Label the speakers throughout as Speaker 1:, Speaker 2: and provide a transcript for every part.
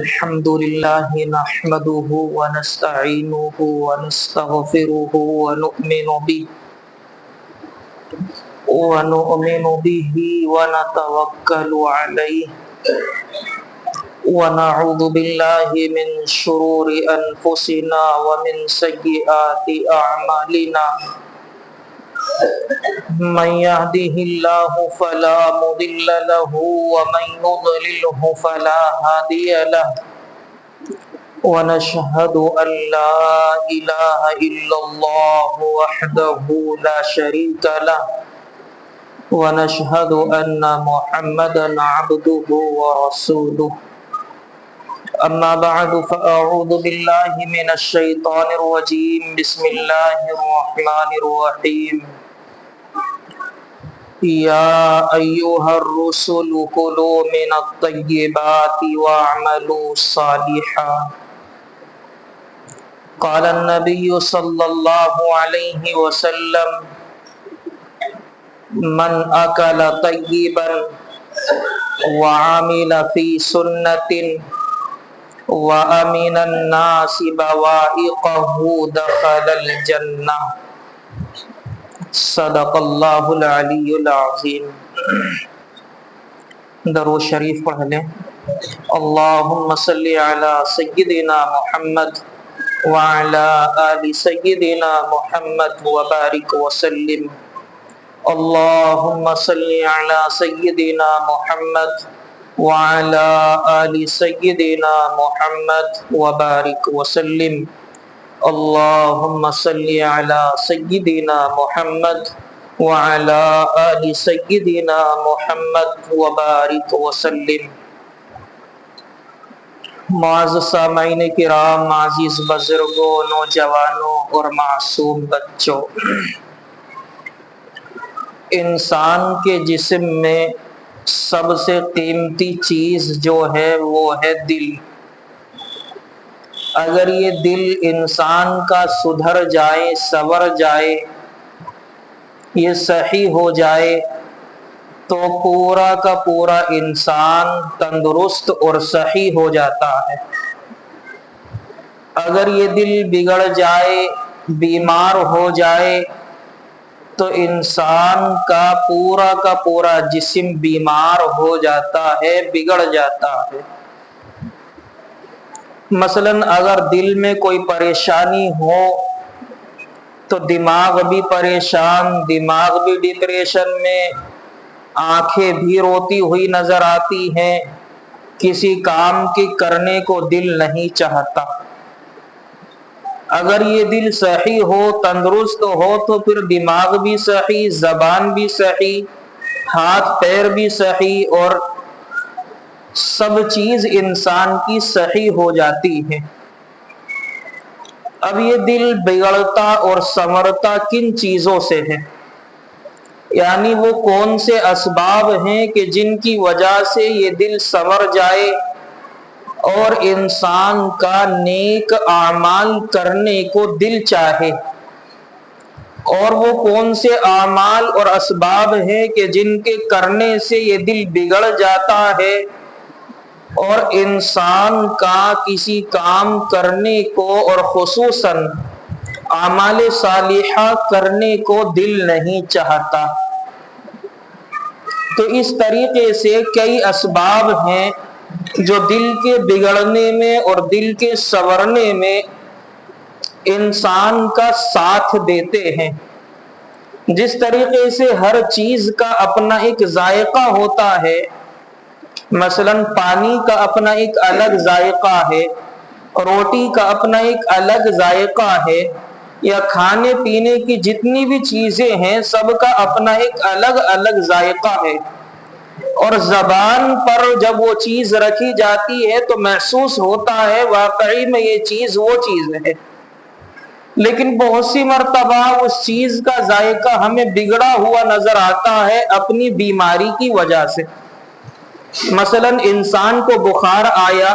Speaker 1: الحمد لله نحمده ونستعينه ونستغفره ونؤمن به ونتوكل عليه ونعوذ بالله من شرور أنفسنا ومن سيئات أعمالنا من يهده الله فلا مضل له ومن يضلله فلا هادي له ونشهد أن لا إله إلا الله وحده لا شريك له ونشهد أن محمدا عبده ورسوله أما بعد فأعوذ بالله من الشيطان الرجيم بسم الله الرحمن الرحيم يا أيها الرسل كلوا من الطيبات واعملوا صالحا قال النبي صلى الله عليه وسلم من أكل طيبا وعمل في سنة وأمن الناس بوائقه دخل الجنة صدق اللہ العلی العظیم۔ درود شریف پڑھ لیں۔ اللہم صلی علی سیدنا محمد وعلی آل سیدنا محمد وبارک وسلم۔ اللہم صلی علی سیدنا محمد وعلی آل سیدنا محمد وبارک وسلم۔ اللہم صلی علی سیدنا محمد وعلی آل سیدنا محمد وبارک وسلم۔ معزز سامعین کرام، عزیز بزرگوں، نوجوانوں اور معصوم بچوں، انسان کے جسم میں سب سے قیمتی چیز جو ہے وہ ہے دل۔ اگر یہ دل انسان کا سدھر جائے، سنور جائے، یہ صحیح ہو جائے تو پورا کا پورا انسان تندرست اور صحیح ہو جاتا ہے۔ اگر یہ دل بگڑ جائے، بیمار ہو جائے تو انسان کا پورا جسم بیمار ہو جاتا ہے، بگڑ جاتا ہے۔ مثلا اگر دل میں کوئی پریشانی ہو تو دماغ بھی پریشان، دماغ بھی ڈپریشن میں، آنکھیں بھی روتی ہوئی نظر آتی ہیں، کسی کام کی کرنے کو دل نہیں چاہتا۔ اگر یہ دل صحیح ہو، تندرست ہو تو پھر دماغ بھی صحیح، زبان بھی صحیح، ہاتھ پیر بھی صحیح اور سب چیز انسان کی صحیح ہو جاتی ہے۔ اب یہ دل بگڑتا اور سنورتا کن چیزوں سے ہے؟ یعنی وہ کون سے اسباب ہیں کہ جن کی وجہ سے یہ دل سنور جائے اور انسان کا نیک اعمال کرنے کو دل چاہے، اور وہ کون سے اعمال اور اسباب ہیں کہ جن کے کرنے سے یہ دل بگڑ جاتا ہے اور انسان کا کسی کام کرنے کو اور خصوصاً اعمال صالحہ کرنے کو دل نہیں چاہتا۔ تو اس طریقے سے کئی اسباب ہیں جو دل کے بگڑنے میں اور دل کے سنورنے میں انسان کا ساتھ دیتے ہیں۔ جس طریقے سے ہر چیز کا اپنا ایک ذائقہ ہوتا ہے، مثلا پانی کا اپنا ایک الگ ذائقہ ہے، روٹی کا اپنا ایک الگ ذائقہ ہے، یا کھانے پینے کی جتنی بھی چیزیں ہیں سب کا اپنا ایک الگ الگ ذائقہ ہے، اور زبان پر جب وہ چیز رکھی جاتی ہے تو محسوس ہوتا ہے واقعی میں یہ چیز وہ چیز ہے، لیکن بہت سی مرتبہ اس چیز کا ذائقہ ہمیں بگڑا ہوا نظر آتا ہے اپنی بیماری کی وجہ سے۔ مثلا انسان کو بخار آیا،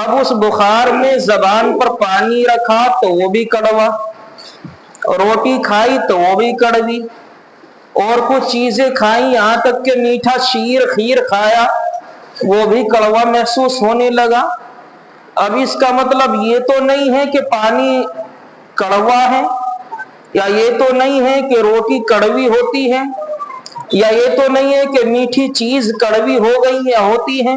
Speaker 1: اب اس بخار میں زبان پر پانی رکھا تو وہ بھی کڑوا، روٹی کھائی تو وہ بھی کڑوی، اور کچھ چیزیں کھائیں یہاں تک کہ میٹھا شیر خیر کھایا وہ بھی کڑوا محسوس ہونے لگا۔ اب اس کا مطلب یہ تو نہیں ہے کہ پانی کڑوا ہے، یا یہ تو نہیں ہے کہ روٹی کڑوی ہوتی ہے، یا یہ تو نہیں ہے کہ میٹھی چیز کڑوی ہو گئی یا ہوتی ہے،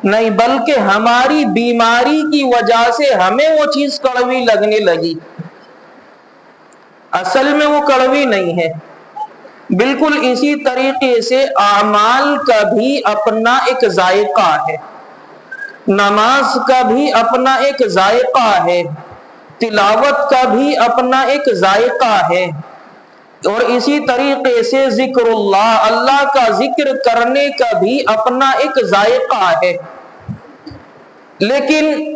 Speaker 1: نہیں، بلکہ ہماری بیماری کی وجہ سے ہمیں وہ چیز کڑوی لگنے لگی۔ اصل میں وہ کڑوی نہیں ہے۔ بالکل اسی طریقے سے اعمال کا بھی اپنا ایک ذائقہ ہے، نماز کا بھی اپنا ایک ذائقہ ہے، تلاوت کا بھی اپنا ایک ذائقہ ہے، اور اسی طریقے سے ذکر اللہ، اللہ کا ذکر کرنے کا بھی اپنا ایک ذائقہ ہے۔ لیکن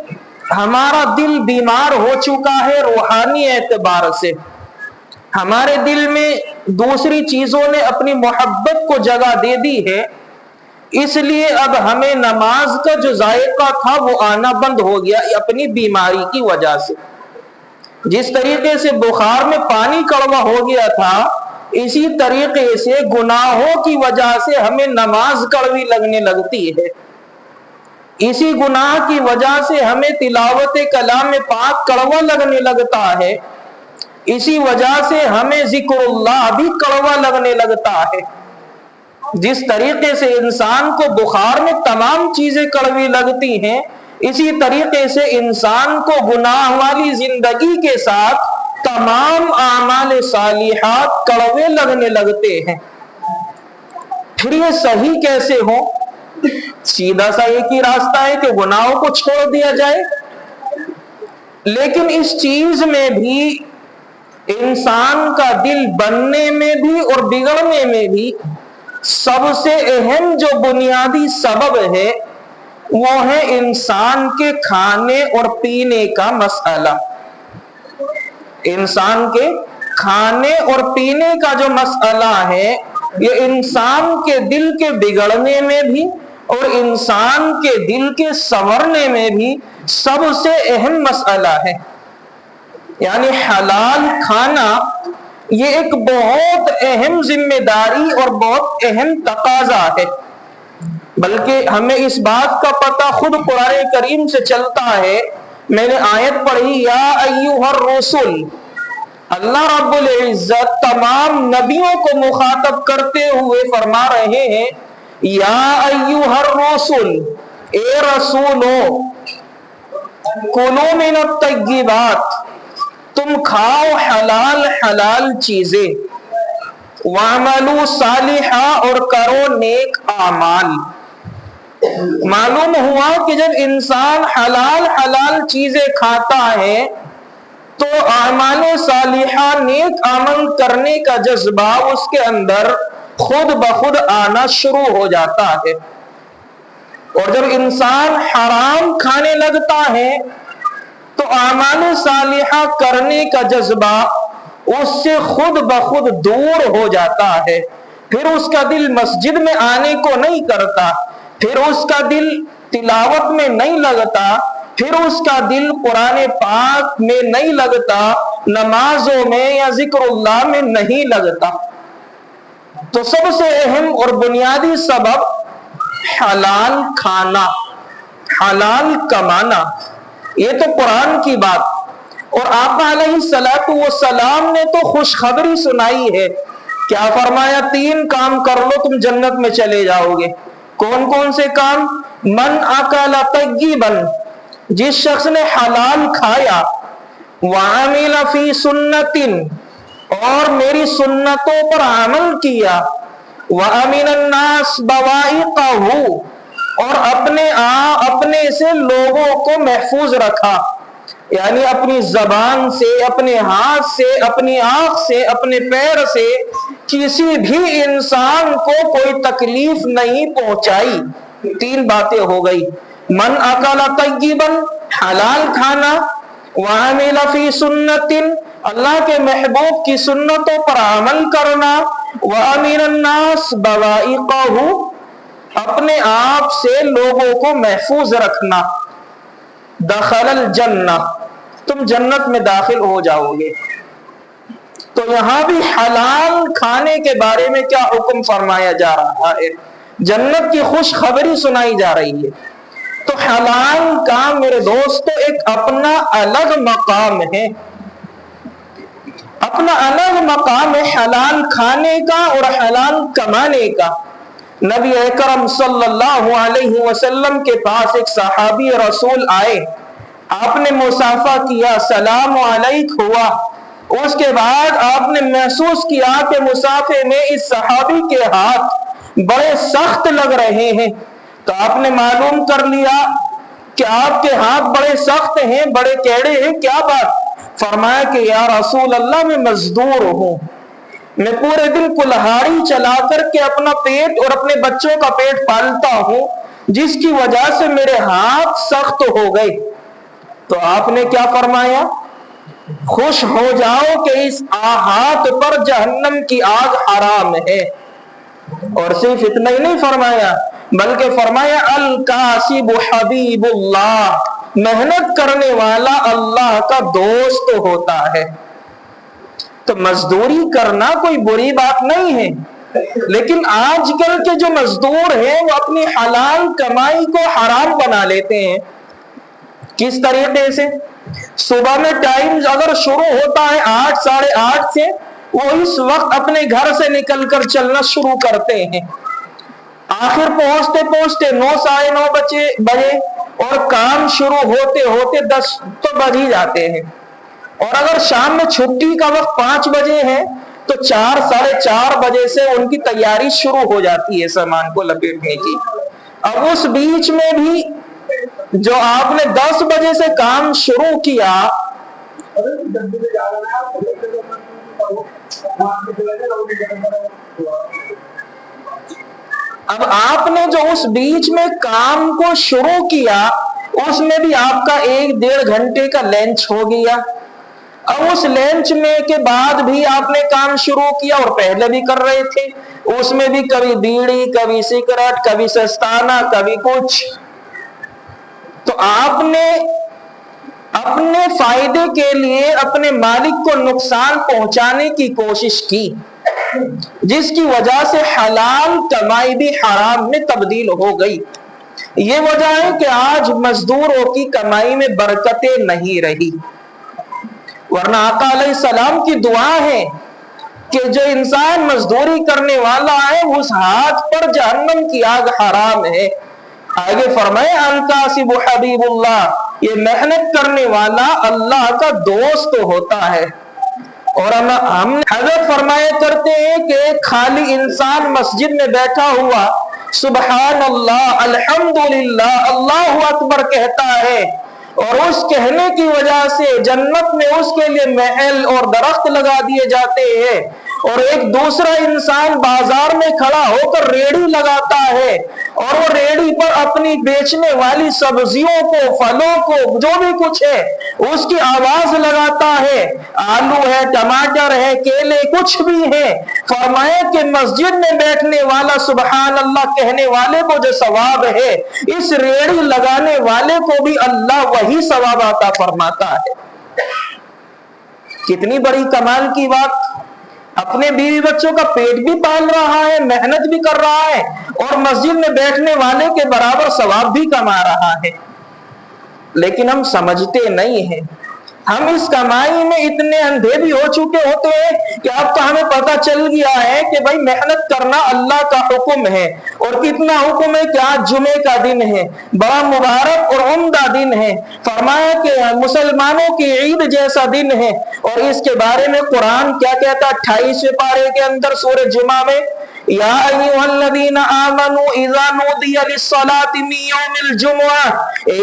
Speaker 1: ہمارا دل بیمار ہو چکا ہے روحانی اعتبار سے، ہمارے دل میں دوسری چیزوں نے اپنی محبت کو جگہ دے دی ہے، اس لیے اب ہمیں نماز کا جو ذائقہ تھا وہ آنا بند ہو گیا اپنی بیماری کی وجہ سے۔ جس طریقے سے بخار میں پانی کڑوا ہو گیا تھا، اسی طریقے سے گناہوں کی وجہ سے ہمیں نماز کڑوی لگنے لگتی ہے، اسی گناہ کی وجہ سے ہمیں تلاوت کلام پاک کڑوا لگنے لگتا ہے، اسی وجہ سے ہمیں ذکر اللہ بھی کڑوا لگنے لگتا ہے۔ جس طریقے سے انسان کو بخار میں تمام چیزیں کڑوی لگتی ہیں، اسی طریقے سے انسان کو گناہ والی زندگی کے ساتھ تمام اعمال صالحات کڑوے لگنے لگتے ہیں۔ پھر یہ صحیح کیسے ہو؟ سیدھا سا ایک ہی راستہ ہے کہ گناہوں کو چھوڑ دیا جائے، لیکن اس چیز میں بھی انسان کا دل بننے میں بھی اور بگڑنے میں بھی سب سے اہم جو بنیادی سبب ہے وہ ہے انسان کے کھانے اور پینے کا مسئلہ۔ انسان کے کھانے اور پینے کا جو مسئلہ ہے، یہ انسان کے دل کے بگڑنے میں بھی اور انسان کے دل کے سنورنے میں بھی سب سے اہم مسئلہ ہے۔ یعنی حلال کھانا یہ ایک بہت اہم ذمہ داری اور بہت اہم تقاضا ہے، بلکہ ہمیں اس بات کا پتہ خود قرآن کریم سے چلتا ہے۔ میں نے آیت پڑھی، یا ایھا الرسل، اللہ رب العزت تمام نبیوں کو مخاطب کرتے ہوئے فرما رہے ہیں، یا ایھا الرسل، اے رسولو، کلوا من الطیبات، تم کھاؤ حلال حلال چیزیں، وَاعْمَلُوا صَالِحًا، اور کرو نیک اعمال۔ معلوم ہوا کہ جب انسان حلال حلال چیزیں کھاتا ہے تو اعمال صالحہ، نیک عمل کرنے کا جذبہ اس کے اندر خود بخود آنا شروع ہو جاتا ہے، اور جب انسان حرام کھانے لگتا ہے تو اعمال صالحہ کرنے کا جذبہ اس سے خود بخود دور ہو جاتا ہے۔ پھر اس کا دل مسجد میں آنے کو نہیں کرتا، پھر اس کا دل تلاوت میں نہیں لگتا، پھر اس کا دل قرآن پاک میں نہیں لگتا، نمازوں میں یا ذکر اللہ میں نہیں لگتا۔ تو سب سے اہم اور بنیادی سبب حلال کھانا، حلال کمانا، یہ تو قرآن کی بات۔ اور آقا علیہ الصلوۃ والسلام نے تو خوشخبری سنائی ہے، کیا فرمایا؟ 3 کام کر لو تم جنت میں چلے جاؤ گے۔ کون کون سے کام؟ من اکل طیبا، جس شخص نے حلال کھایا، وعمل فی سنت، اور میری سنتوں پر عمل کیا، وامن الناس بوائقہ، اور اپنے سے لوگوں کو محفوظ رکھا، یعنی اپنی زبان سے، اپنے ہاتھ سے، اپنی آنکھ سے، اپنے پیر سے کسی بھی انسان کو کوئی تکلیف نہیں پہنچائی۔ 3 باتیں ہو گئی، من اکل طیبا، حلال کھانا، وعمل فی سنت، اللہ کے محبوب کی سنتوں پر عمل کرنا، وامن الناس بوائقہ، اپنے آپ سے لوگوں کو محفوظ رکھنا، دخل الجنہ، تم جنت میں داخل ہو جاؤ گے۔ تو یہاں بھی حلال کھانے کے بارے میں کیا حکم فرمایا جا رہا ہے؟ जन्नत की खुशखबरी सुनाई जा रही है। तो हलाल का मेरे दोस्तों एक अपना अलग मकाम है, अपना अलग मकाम है हलाल खाने का और हलाल कमाने का। नबी अकरम सल्लल्लाहु अलैहि वसल्लम के पास एक सहाबी रसूल आए, आपने मुसाफा किया, सलाम अलैक हुआ, उसके बाद आपने महसूस किया कि मुसाफे में इस सहाबी के हाथ बड़े सख्त लग रहे हैं, तो आपने मालूम कर लिया कि आपके हाथ बड़े सख्त हैं, बड़े टेढ़े हैं, क्या बात? फरमाया कि या रसूल अल्लाह, मैं मजदूर हूं, मैं पूरे दिन कुल्हाड़ी चला करके अपना पेट और अपने बच्चों का पेट पालता हूं, जिसकी वजह से मेरे हाथ सख्त हो गए। तो आपने क्या फरमाया? खुश हो जाओ कि इस हाथ पर जहन्नम की आग हराम है। और सिर्फ इतना ही नहीं फरमाया, बल्कि फरमाया अल कासिब हबीबुल्लाह, मेहनत करने वाला अल्लाह का दोस्त होता है। तो मजदूरी करना कोई बुरी बात नहीं है, लेकिन आजकल के जो मजदूर हैं वो अपनी हलाल कमाई को हराम बना लेते हैं। किस तरीके से? सुबह में टाइम अगर शुरू होता है 8 साढ़े 8 से, वो इस वक्त अपने घर से निकलकर चलना शुरू करते हैं, आखिर पहुंचते पहुंचते 9 साढ़े 9 बजे और काम शुरू होते होते 10 तो बज ही जाते हैं। और अगर शाम में छुट्टी का वक्त 5 बजे है तो 4 साढ़े 4 बजे से उनकी तैयारी शुरू हो जाती है सामान को लपेटने की। अब उस बीच में भी जो आपने 10 बजे से काम शुरू किया, अब आपने जो उस बीच में काम को शुरू किया, उसमें भी आपका 1-1.5 घंटे का लंच हो गया। अब उस लंच में के बाद भी आपने काम शुरू किया और पहले भी कर रहे थे, उसमें भी कभी बीड़ी, कभी सिगरेट, कभी सस्ताना, कभी कुछ। तो आपने अपने फायदे के लिए अपने मालिक को नुकसान पहुंचाने की कोशिश की, जिसकी वजह से हलाल कमाई भी हराम में तब्दील हो गई। ये वजह है कि आज मजदूरों की कमाई में बरकतें नहीं रही, वरना आका अलैहिस्सलाम की दुआ है कि जो इंसान मजदूरी करने वाला है उस हाथ पर जहन्नम की आग हराम है। आगे फरमाए अल कासिब हबीबुल्लाह, ये मेहनत करने वाला अल्लाह का दोस्त होता है। और हम हजरत फरमाया करते हैं कि खाली इंसान मस्जिद में बैठा हुआ सुबहान अल्लाह, अल्हम्दुलिल्लाह, अल्लाहु अकबर कहता है, और उस कहने की वजह से जन्नत में उसके लिए महल और दरख्त लगा दिए जाते हैं। और एक दूसरा इंसान बाजार में खड़ा होकर रेड़ी लगाता है और वो रेड़ी पर अपनी बेचने वाली सब्जियों को, फलों को, जो भी कुछ है उसकी आवाज लगाता है, आलू है, टमाटर है, केले, कुछ भी है। फरमाया कि मस्जिद में बैठने वाला सुबहान अल्लाह कहने वाले को जो सवाब है, इस रेड़ी लगाने वाले को भी अल्लाह वही सवाब अता फरमाता है। कितनी बड़ी कमाल की बात! अपने बीवी बच्चों का पेट भी पाल रहा है, मेहनत भी कर रहा है और मस्जिद में बैठने वाले के बराबर सवाब भी कमा रहा है। लेकिन हम समझते नहीं हैं, हम इस कमाई में इतने अंधे भी हो चुके होते हैं कि अब तो हमें पता चल गया है कि भाई मेहनत करना अल्लाह का हुक्म है। और कितना हुक्म है कि आज जुमे का दिन है, बड़ा मुबारक और उम्दा दिन है, फरमाया कि मुसलमानों की ईद जैसा दिन है। और इसके बारे में कुरान क्या कहता है 28वें पारे के अंदर सूरह जुमा में, या अय्युहल्लज़ीना आमनू इज़ा नूदिया लिस्सलाति मिन यौमिल जुमुआ,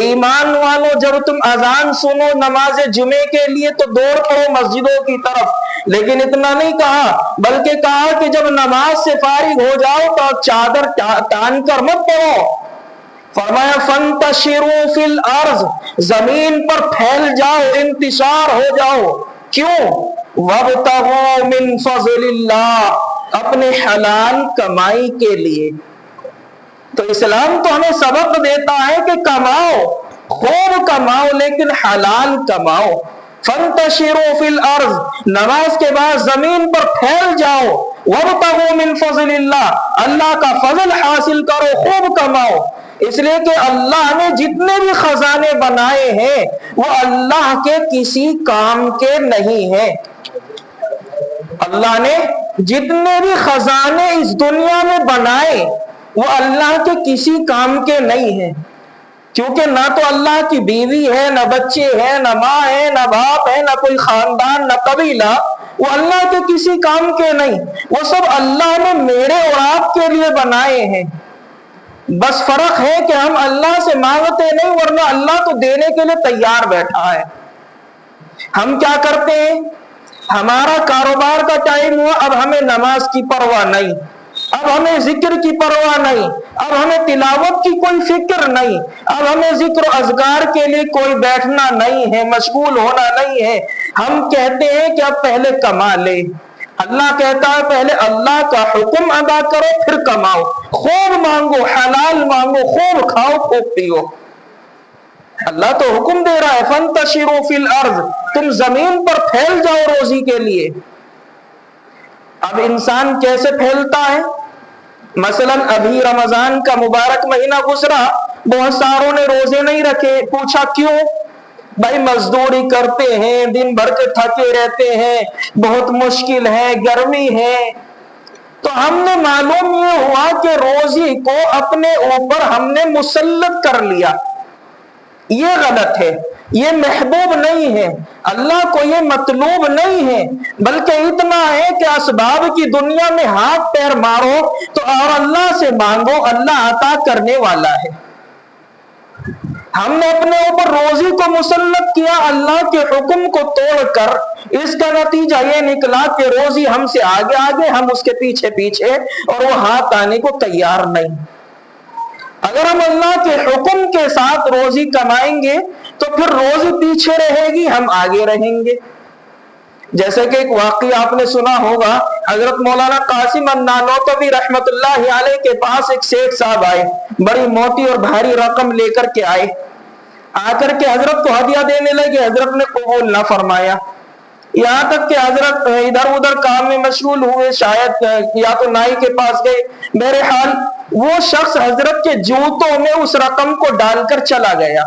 Speaker 1: ईमान वालों जब तुम अजान सुनो नमाज जुमे के लिए तो दौड़ पड़ो मस्जिदों की तरफ। लेकिन इतना नहीं कहा, बल्कि कहा कि जब नमाज से फारिग हो जाओ तो चादर तान कर मत पड़ो। फरमाया फंतशिरू फिल अर्ज़, जमीन पर फैल जाओ, इंतिशार हो जाओ। क्यों? वब्तगू मिन फज़लिल्लाह, अपने हलाल कमाई के लिए। तो इस्लाम तो हमें सबक देता है कि कमाओ, खूब कमाओ, लेकिन हलाल कमाओ। फंतशिरू फिल अर्ज़, नमाज के बाद जमीन पर फैल जाओ। वब्तगू मिन फज़लिल्लाह, अल्लाह का फजल हासिल करो, खूब कमाओ। इसलिए कि अल्लाह ने जितने भी खजाने बनाए हैं वो अल्लाह के किसी काम के नहीं है। अल्लाह ने जितने भी खजाने इस दुनिया में बनाए वो अल्लाह के किसी काम के नहीं है, क्योंकि ना तो अल्लाह की बीवी है, ना बच्चे हैं, ना माँ है, ना बाप है, ना कोई खानदान, ना कबीला, वो अल्लाह के किसी काम के नहीं। वो सब अल्लाह ने मेरे और आपके लिए बनाए हैं। बस फर्क है कि हम अल्लाह से मांगते नहीं, वरना अल्लाह तो देने के लिए तैयार बैठा है। हम क्या करते हैं, हमारा कारोबार का टाइम हुआ, अब हमें नमाज की परवाह नहीं, अब हमें जिक्र की परवाह नहीं, अब हमें तिलावत की कोई फिक्र नहीं, अब हमें जिक्र अज़कार के लिए कोई बैठना नहीं है, मशगूल होना नहीं है। हम कहते हैं कि अब पहले कमा ले। अल्लाह कहता है पहले अल्लाह का हुक्म अदा करो फिर कमाओ, खूब मांगो, हलाल मांगो, खूब खाओ, खूब पियो। अल्लाह तो हुक्म दे रहा है फंतशिरू फिल अर्ज़, तुम जमीन पर फैल जाओ रोजी के लिए। अब इंसान कैसे फैलता है? मसलन अभी रमजान का मुबारक महीना गुजरा, बहुत सारों ने रोजे नहीं रखे। पूछा क्यों? भाई मजदूरी करते हैं, दिन भर के थके रहते हैं, बहुत मुश्किल है, गर्मी है। तो हमने मालूम ये हुआ कि रोजी को अपने ऊपर हमने मुसल्लत कर लिया। ये गलत है, ये महबूब नहीं है, अल्लाह को ये मतलूब नहीं है, बल्कि इतना है कि असबाब की दुनिया में हाथ पैर मारो तो और अल्लाह से मांगो, अल्लाह अता करने वाला है। हमने अपने ऊपर रोजी को मुसल्लत किया अल्लाह के हुक्म को तोड़कर, इसका नतीजा ये निकला कि रोजी हमसे आगे आगे, हम उसके पीछे पीछे, और वो हाथ आने को तैयार नहीं। अगर हम अल्लाह के हुक्म के साथ रोजी कमाएंगे तो फिर रोजी पीछे रहेगी, हम आगे रहेंगे। जैसे कि एक वाकया आपने सुना होगा, हजरत मौलाना कासिम अन्नानौतवी रहमतुल्लाहि अलैह के पास एक शेख साहब आए, बड़ी मोटी और भारी रकम लेकर के आए। आकर के हजरत को हदिया देने लगे, हजरत ने कबूल ना फरमाया। यहाँ तक कि हजरत इधर उधर काम में मशगूल हुए, शायद या तो नाई के पास गए। बहरहाल वो शख्स हजरत के जूतों में उस रकम को डालकर चला गया।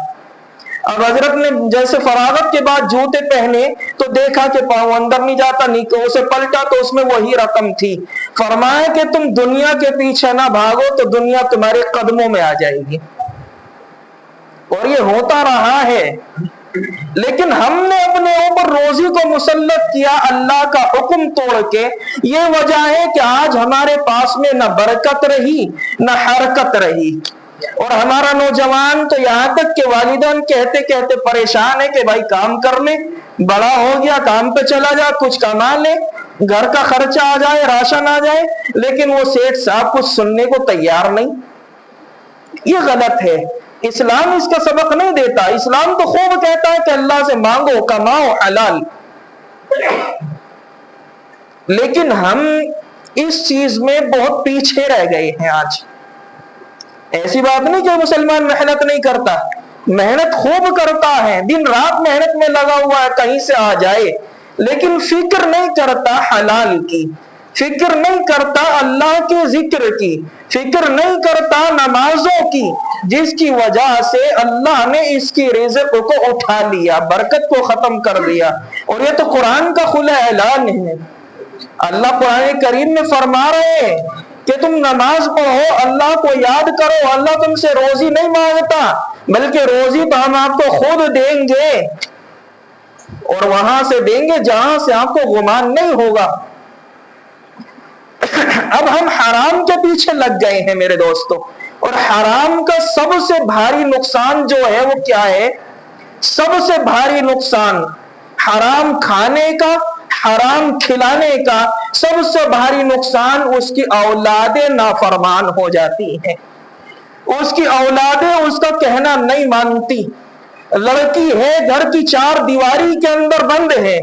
Speaker 1: अब हजरत ने जैसे फरागत के बाद जूते पहने तो देखा कि पांव अंदर नहीं जाता, उसे पलटा तो उसमें वही रकम थी। फरमाया कि तुम दुनिया के पीछे ना भागो तो दुनिया तुम्हारे कदमों में आ जाएगी। और ये होता रहा है, लेकिन हमने अपने ऊपर रोजी को मुसल्लत किया अल्लाह का हुक्म तोड़ के। ये वजह है कि आज हमारे पास में न बरकत रही न हरकत रही, और हमारा नौजवान तो यहाँ तक के वालिदैन कहते कहते परेशान है कि भाई काम कर ले, बड़ा हो गया, काम पे चला जा, कुछ कमा ले, घर का खर्चा आ जाए, राशन आ जाए, लेकिन वो सेठ साहब कुछ सुनने को तैयार नहीं। ये गलत है, इस्लाम इसका सबक नहीं देता। इस्लाम तो खूब कहता है कि अल्लाह से मांगो, कमाओ हलाल। लेकिन हम इस चीज में बहुत पीछे रह गए हैं आज। ऐसी बात नहीं कि मुसलमान मेहनत नहीं करता, मेहनत खूब करता है, दिन रात मेहनत में लगा हुआ है कहीं से आ जाए, लेकिन फिक्र नहीं करता हलाल की, फिक्र नहीं करता अल्लाह के जिक्र की, फिक्र नहीं करता नमाजों की, जिसकी वजह से अल्लाह ने इसकी रिज़्क़ को उठा लिया, बरकत को खत्म कर दिया। और ये तो कुरान का खुला ऐलान है। अल्लाह कुरान करीम में फरमा रहे हैं कि तुम नमाज पढ़ो, अल्लाह को याद करो। अल्लाह तुमसे रोजी नहीं मांगता, बल्कि रोजी तो हम आपको खुद देंगे, और वहां से देंगे जहां से आपको गुमान नहीं होगा। अब हम हराम के पीछे लग गए हैं मेरे दोस्तों, और हराम का सबसे भारी नुकसान जो है वो क्या है? सबसे भारी नुकसान हराम खाने का, हराम खिलाने का सबसे भारी नुकसान उसकी औलादें नाफरमान हो जाती हैं। उसकी औलादें उसका कहना नहीं मानती। लड़की है, घर की चार दीवारी के अंदर बंद है,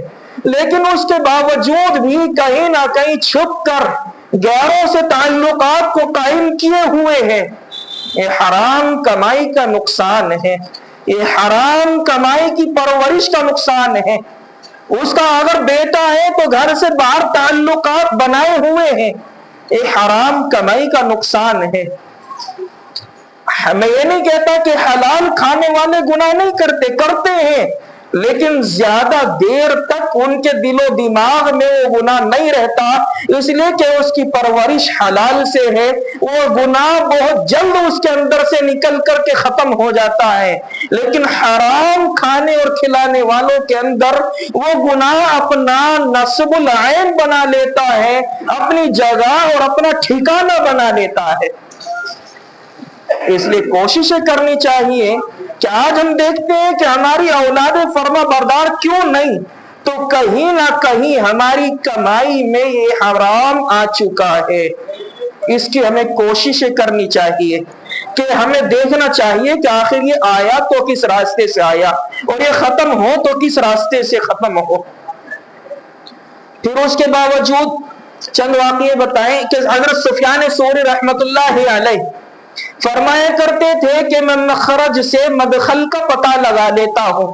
Speaker 1: लेकिन उसके बावजूद भी कहीं ना कहीं छुप कर गैरों से ताल्लुकात को कायम किए हुए है। ये हराम कमाई का नुकसान है, ये हराम कमाई की परवरिश का नुकसान है। उसका अगर बेटा है तो घर से बाहर ताल्लुकात बनाए हुए हैं, ये हराम कमाई का नुकसान है। मैं ये नहीं कहता कि हलाल खाने वाले गुनाह नहीं करते, करते हैं, लेकिन ज्यादा देर तक उनके दिलो दिमाग में वो गुनाह नहीं रहता, इसलिए कि उसकी परवरिश हलाल से है। वो गुनाह बहुत जल्द उसके अंदर से निकल करके खत्म हो जाता है। लेकिन हराम खाने और खिलाने वालों के अंदर वो गुनाह अपना नस्बुल ऐन बना लेता है, अपनी जगह और अपना ठिकाना बना लेता है। इसलिए कोशिशें करनी चाहिए कि आज हम देखते हैं कि हमारी औलाद फर्मा बरदार क्यों नहीं, तो कहीं ना कहीं हमारी कमाई में ये हराम आ चुका है। इसकी हमें कोशिशें करनी चाहिए कि हमें देखना चाहिए कि आखिर ये आया तो किस रास्ते से आया और ये खत्म हो तो किस रास्ते से खत्म हो। फिर उसके बावजूद चंद वाक़ये बताएं कि हजरत सुफियान सौरी रहमतुल्लाह अलैह फरमाया करते थे कि मैं मखरज से मदखल का पता लगा लेता हूं,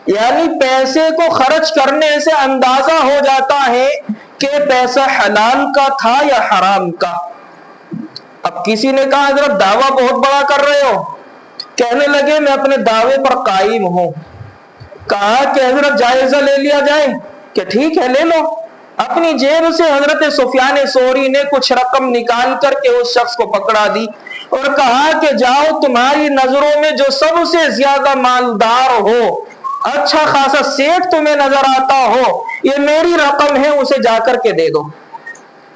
Speaker 1: यानी पैसे को खर्च करने से अंदाजा हो जाता है कि पैसा हलाल का था या हराम का। अब किसी ने कहा हजरत दावा बहुत बड़ा कर रहे हो, कहने लगे मैं अपने दावे पर कायम हूं। कहा कि हजरत जायजा ले लिया जाए, कि ठीक है ले लो। अपनी जेब से हजरत सुफियान सौरी ने कुछ रकम निकाल करके उस शख्स को पकड़ा दी और कहा कि जाओ, तुम्हारी नजरों में जो सबसे ज्यादा मालदार हो, अच्छा खासा सेठ तुम्हें नजर आता हो, ये मेरी रकम है, उसे जाकर के दे दो।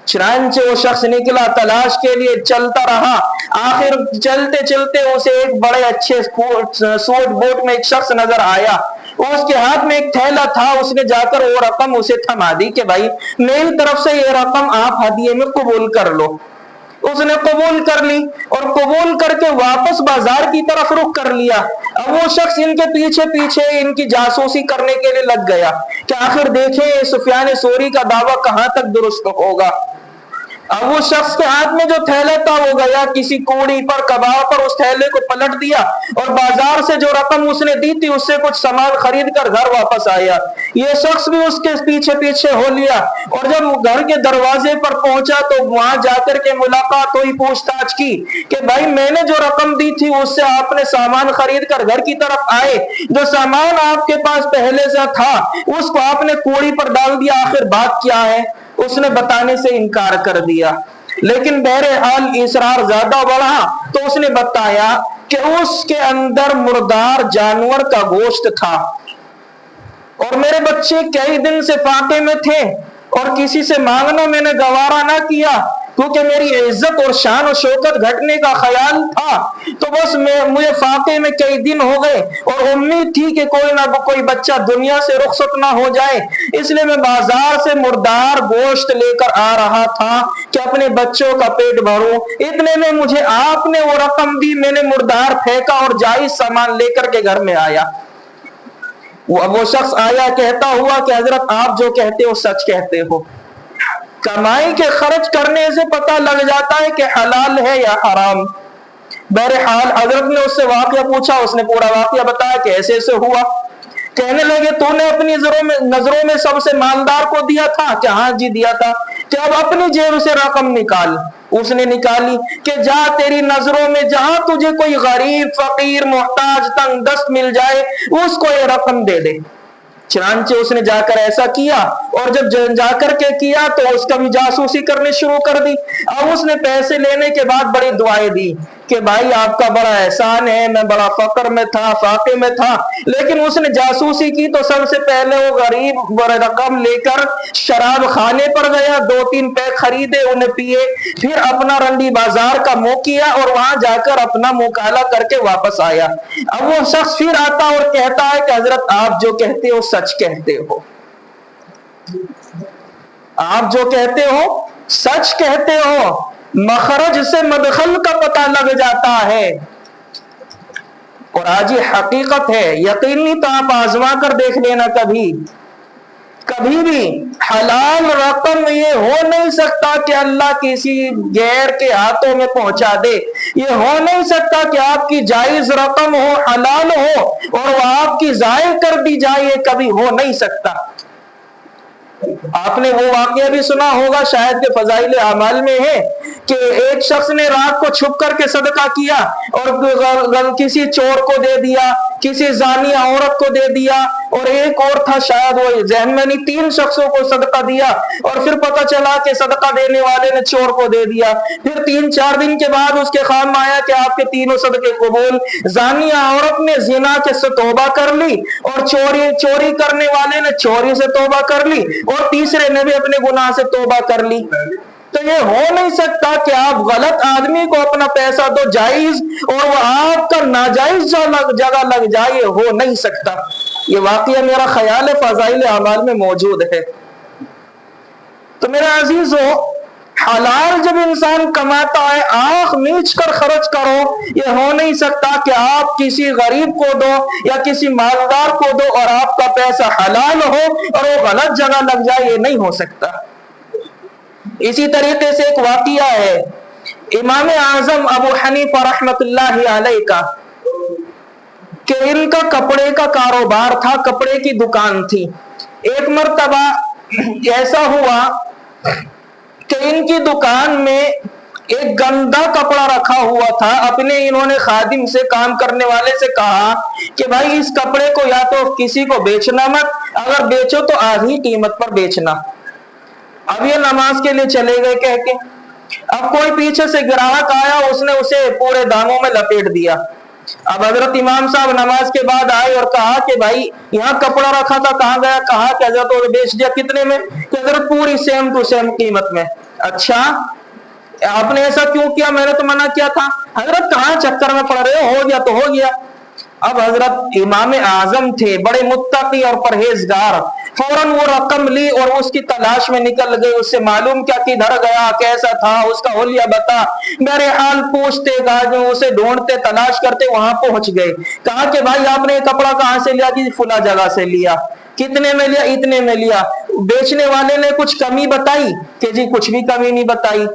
Speaker 1: चुनांचे वो शख्स निकला, तलाश के लिए चलता रहा। आखिर चलते चलते उसे एक बड़े अच्छे सूट बूट में एक शख्स नजर आया, उसके हाथ में एक थैला था। उसने जाकर वो रकम उसे थमा दी कि भाई मेरी तरफ से ये रकम आप हदिये में कबूल कर लो। उसने कबूल कर ली और कबूल करके वापस बाजार की तरफ रुख कर लिया। अब वो शख्स इनके पीछे पीछे इनकी जासूसी करने के लिए लग गया कि आखिर देखें सुफियान सौरी का दावा कहां तक दुरुस्त होगा। अब वो शख्स के हाथ में जो थैला था वो गया किसी कोड़ी पर, कबाब पर, उस थैले को पलट दिया और बाजार से जो रकम उसने दी थी उससे कुछ सामान खरीद कर घर वापस आया। ये शख्स भी उसके पीछे पीछे हो लिया और जब घर के दरवाजे पर पहुंचा तो वहां जाकर के मुलाकात हुई, पूछताछ की कि भाई मैंने जो रकम दी थी उससे आपने सामान खरीद कर घर की तरफ आए, जो सामान आपके पास पहले से था उसको आपने कोड़ी पर डाल दिया, आखिर बात क्या है? उसने बताने से इनकार कर दिया। लेकिन बहरहाल इसरार ज्यादा बढ़ा तो उसने बताया कि उसके अंदर मुर्दार जानवर का गोश्त था और मेरे बच्चे कई दिन से फाके में थे और किसी से मांगना मैंने गवारा ना किया क्योंकि मेरी इज्जत और शान और शौकत घटने का ख्याल था। तो बस मुझे फाके में कई दिन हो गए और उम्मीद थी कि कोई ना कोई बच्चा दुनिया से रुखसत ना हो जाए, इसलिए मैं बाजार से मुर्दार गोश्त लेकर आ रहा था कि अपने बच्चों का पेट भरूं। इतने में मुझे आपने वो रकम दी, मैंने मुर्दार फेंका और जायज सामान लेकर के घर में आया। वो शख्स आया कहता हुआ कि हजरत आप जो कहते हो सच कहते हो, कमाई के खर्च करने से पता लग जाता है कि हलाल है या हराम। बहरहाल हजरत ने उससे वाकया पूछा, उसने पूरा वाकया बताया कि ऐसे ऐसे हुआ। कहने लगे तूने अपनी नजरों में सबसे मालदार को दिया था? कि हाँ जी दिया था। कि अब अपनी जेब से रकम निकाल। उसने निकाली कि जा तेरी नजरों में जहां तुझे कोई गरीब फकीर मोहताज तंग दस्त मिल जाए उसको ये रकम दे दे। चुनांचे उसने जाकर ऐसा किया और जब जाकर के किया तो उसका भी जासूसी करने शुरू कर दी। अब उसने पैसे लेने के बाद बड़ी दुआएं दी कि भाई आपका बड़ा एहसान है, मैं बड़ा फकर में था, फाके में था। लेकिन उसने जासूसी की तो सबसे पहले वो गरीब रकम लेकर शराब खाने पर गया, 2-3 पैक खरीदे, उन्हें पिए, फिर अपना रंडी बाजार का मुंह किया और वहां जाकर अपना मुंह काला करके वापस आया। अब वो शख्स फिर आता और कहता है कि हजरत आप जो कहते हो सच कहते हो, आप जो कहते हो सच कहते हो, मखरज से मदखल का पता लग जाता है। और आज ये हकीकत है, यकीनी तो आप आजमा कर देख लेना। कभी भी हलाल रकम ये हो नहीं सकता कि अल्लाह किसी गैर के हाथों में पहुंचा दे। ये हो नहीं सकता कि आपकी जायज रकम हो, हलाल हो और वह आपकी जाय कर दी जाए, ये कभी हो नहीं सकता। आपने वो वाकया भी सुना होगा, शायद के फजाइल अमाल में है, कि एक शख्स ने रात को छुप करके सदका किया और किसी चोर को दे दिया, किसी जानिया औरत को दे दिया, और एक और था शायद वो जहन में नहीं, 3 शख्सों को सदका दिया, और फिर पता चला कि सदका देने वाले ने चोर को दे दिया। फिर 3-4 दिन के बाद उसके खाम आया कि आपके तीनों सदके कबूल। जानिया औरत ने जिना के से तौबा कर ली, और चोरी करने वाले ने चोरी से तौबा कर ली, और तीसरे ने भी अपने गुनाह से तौबा कर ली। तो ये हो नहीं सकता कि आप गलत आदमी को अपना पैसा दो जायज और वो आपका नाजायज जगह लग जाए, ये हो नहीं सकता। ये वाकया मेरा ख्याल है फजाइल अमाल में मौजूद है। तो मेरा अजीजों, हलाल जब इंसान कमाता है, आंख मीच कर खर्च करो। ये हो नहीं सकता कि आप किसी गरीब को दो या किसी मालदार को दो और आपका पैसा हलाल हो और वो गलत जगह लग जाए, ये नहीं हो सकता। इसी तरीके से एक वाकया है इमाम आजम अबू हनीफा रहमतुल्लाहि अलैह का, कि इनका कपड़े का कारोबार था, कपड़े की दुकान थी। एक मर्तबा ऐसा हुआ कि इनकी दुकान में एक गंदा कपड़ा रखा हुआ था। अपने इन्होंने खादिम से, काम करने वाले से कहा कि भाई इस कपड़े को या तो किसी को बेचना मत, अगर बेचो तो आधी कीमत पर बेचना। अब ये नमाज के लिए चले गए कह के। अब कोई पीछे से ग्राहक आया, उसने उसे पूरे दामों में लपेट दिया। अब हजरत इमाम साहब नमाज के बाद आए और कहा कि भाई यहाँ कपड़ा रखा था, कहाँ गया? कहा कि हजरत वो बेच दिया। कितने में? कि हजरत पूरी सेम टू सेम कीमत में। अच्छा, आपने ऐसा क्यों किया? मैंने तो मना किया था। हजरत कहाँ चक्कर में पड़ रहे हो गया तो हो गया। अब हजरत इमाम आजम थे, बड़े मुत्तकी और परहेजगार, फौरन वो रकम ली और उसकी तलाश में निकल गए। उससे मालूम क्या किधर गया, कैसा था, उसका होलिया बता। मेरे हाल पूछते गाजों, उसे ढूंढते तलाश करते वहां पहुंच गए। कहा कि भाई आपने कपड़ा कहाँ से लिया? कि फुला जगह से लिया। कितने में लिया? इतने में लिया। बेचने वाले ने कुछ कमी बताई? कि जी कुछ भी कमी नहीं बताई।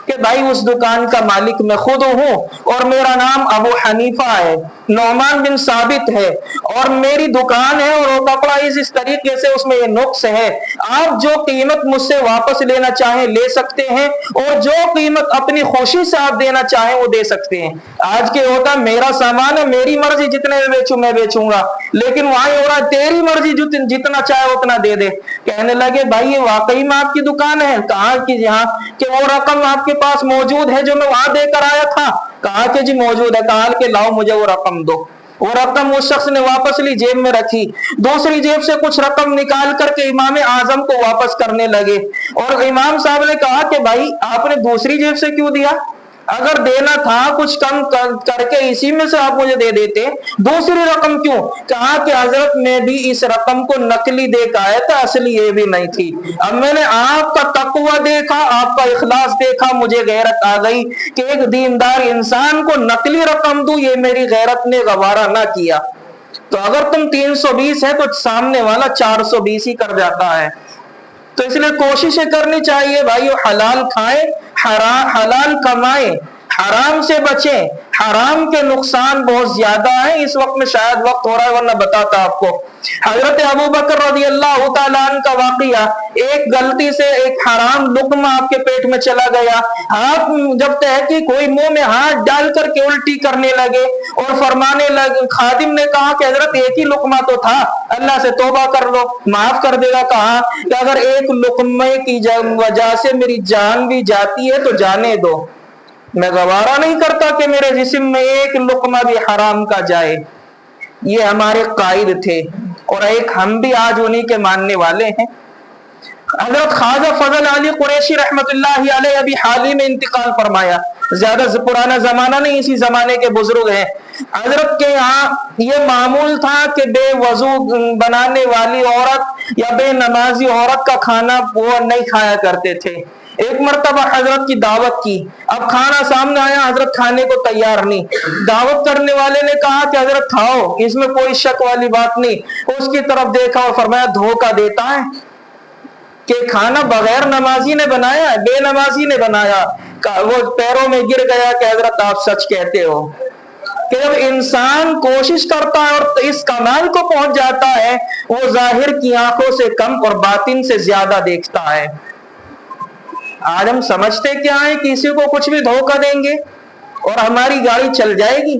Speaker 1: कि भाई उस दुकान का मालिक मैं खुद हूं और मेरा नाम अबू हनीफा है, नौमान बिन साबित है, और मेरी दुकान है और वो कपड़ा इस तरीके से उसमें ये नुक्स है। आप जो कीमत मुझसे वापस लेना चाहें ले सकते हैं, और जो कीमत अपनी खुशी से आप देना चाहें वो दे सकते हैं। आज के होता मेरा सामान है, मेरी मर्जी जितने में बेचूं मैं बेचूंगा, लेकिन वहां हो रहा तेरी मर्जी जितना चाहे उतना दे दे। कहने लगे भाई ये वाकई में आपकी दुकान है? कहा कि यहाँ, कि वो रकम आपके पास मौजूद है जो मैं वहां देकर आया था? कहा कि जी मौजूद है। कहा कि लाओ मुझे वो रकम दो। वो रकम उस शख्स ने वापस ली, जेब में रखी। दूसरी जेब से कुछ रकम निकाल करके इमाम आजम को वापस करने लगे। और इमाम साहब ने कहा कि भाई आपने दूसरी जेब से क्यों दिया? अगर देना था कुछ कम करके इसी में से आप मुझे दे देते, दूसरी रकम क्यों? कहा कि हजरत मैं भी इस रकम को नकली देख आया था, असली ये भी नहीं थी। अब मैंने आपका तकवा देखा, आपका इखलास देखा, मुझे गैरत आ गई कि एक दीनदार इंसान को नकली रकम दूं, ये मेरी गैरत ने गवारा ना किया। तो अगर तुम 320 है तो सामने वाला 420 ही कर जाता है। तो इसलिए कोशिश करनी चाहिए भाई हलाल खाएं, हलाल कमाएं, हराम से बचें। हराम के नुकसान बहुत ज्यादा है। इस वक्त में शायद वक्त हो रहा है वरना बताता आपको। हजरत अबू बकर रज़ियल्लाहु ताला अन्हु का वाकया, एक गलती से एक हराम लुकमा आपके पेट में चला गया। आप जब तहकीक हुई मुंह में हाथ डाल करके उल्टी करने लगे और फरमाने लगे। खादिम ने कहा कि हजरत एक ही लुकमा तो था, अल्लाह से तौबा कर लो, माफ कर देगा। कहा कि अगर एक लुकमे की वजह से मेरी जान भी जाती है तो जाने दो, मैं गवारा नहीं करता कि मेरे जिस्म में एक लुकमा भी हराम का जाए। ये हमारे कायद थे और एक हम भी आज उन्हीं के मानने वाले हैं। हजरत ख्वाजा फजल अली कुरैशी रहमतुल्लाहि अलैह अभी हाल ही में इंतकाल फरमाया। ज्यादा पुराना जमाना नहीं, इसी जमाने के बुजुर्ग हैं। हजरत के यहाँ ये मामूल था कि बेवजू बनाने वाली औरत या बेनमाजी औरत का खाना वो नहीं खाया करते थे। एक मर्तबा हजरत की दावत की, अब खाना सामने आया, हजरत खाने को तैयार नहीं। दावत करने वाले ने कहा कि हजरत खाओ, इसमें कोई शक वाली बात नहीं। उसकी तरफ देखा और फरमाया धोखा देता है कि खाना बगैर नमाजी ने बनाया है, बेनमाजी ने बनाया। वो पैरों में गिर गया कि हजरत आप सच कहते हो। کہ جب انسان کوشش کرتا ہے اور اس کمال کو پہنچ جاتا ہے، وہ ظاہر کی آنکھوں سے کم اور باطن سے زیادہ دیکھتا ہے۔ آج ہم سمجھتے کیا ہے، کسی کو کچھ بھی دھوکہ دیں گے اور ہماری گاڑی چل جائے گی؟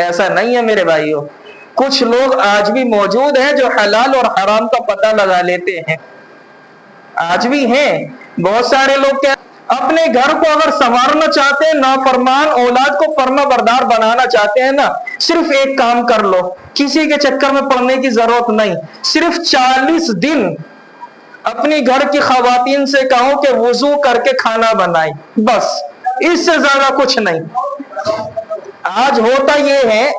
Speaker 1: ایسا نہیں ہے میرے بھائیوں۔ کچھ لوگ آج بھی موجود ہیں جو حلال اور حرام کا پتہ لگا لیتے ہیں، آج بھی ہیں بہت سارے لوگ کیا اپنے گھر کو اگر سنوارنا چاہتے ہیں، نافرمان اولاد کو فرما بردار بنانا چاہتے ہیں نا، صرف ایک کام کر لو، کسی کے چکر میں پڑنے کی ضرورت نہیں، صرف 40 دن اپنی گھر کی خواتین سے کہو کہ وضو کر کے کھانا بنائیں، بس اس سے زیادہ کچھ نہیں۔ آج ہوتا یہ ہے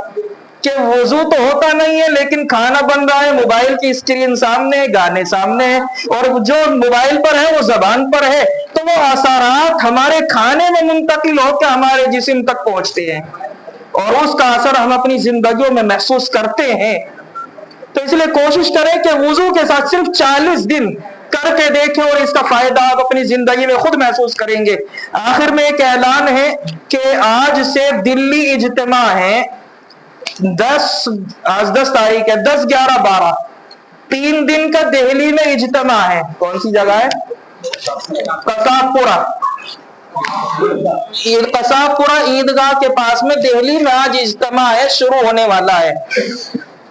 Speaker 1: کہ وضو تو ہوتا نہیں ہے لیکن کھانا بن رہا ہے، موبائل کی اسکرین سامنے ہے، گانے سامنے ہیں، اور جو موبائل پر ہے وہ زبان پر ہے، تو وہ اثرات ہمارے کھانے میں منتقل ہو کے ہمارے جسم تک پہنچتے ہیں اور اس کا اثر ہم اپنی زندگیوں میں محسوس کرتے ہیں۔ تو اس لیے کوشش کریں کہ وضو کے ساتھ صرف 40 دن کر کے دیکھیں اور اس کا فائدہ آپ اپنی زندگی میں خود محسوس کریں گے۔ آخر میں ایک اعلان ہے کہ آج سے دلی اجتماع ہے، آج 10 تاریخ ہے، 10، 11، 12 3 دن کا دہلی میں اجتماع ہے۔ کون سی جگہ ہے؟ قصاب پورہ عیدگاہ کے پاس میں دہلی میں آج اجتماع ہے، شروع ہونے والا ہے۔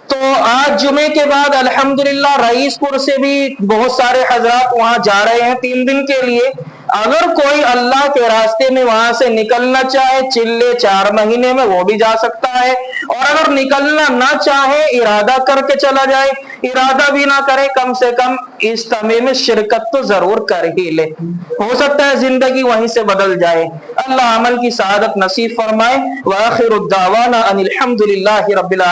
Speaker 1: تو آج جمعے کے بعد الحمدللہ رئیس پور سے بھی بہت سارے حضرات وہاں جا رہے ہیں 3 دن کے لیے۔ اگر کوئی اللہ کے راستے میں وہاں سے نکلنا چاہے چلے 4 مہینے میں، وہ بھی جا سکتا ہے، اور اگر نکلنا نہ چاہے ارادہ کر کے چلا جائے، ارادہ بھی نہ کرے، کم سے کم اجتماع میں شرکت تو ضرور کر ہی لے، ہو سکتا ہے زندگی وہیں سے بدل جائے۔ اللہ عمل کی سعادت نصیب فرمائے۔ وآخر الدعوانا ان الحمد للہ رب العالمین۔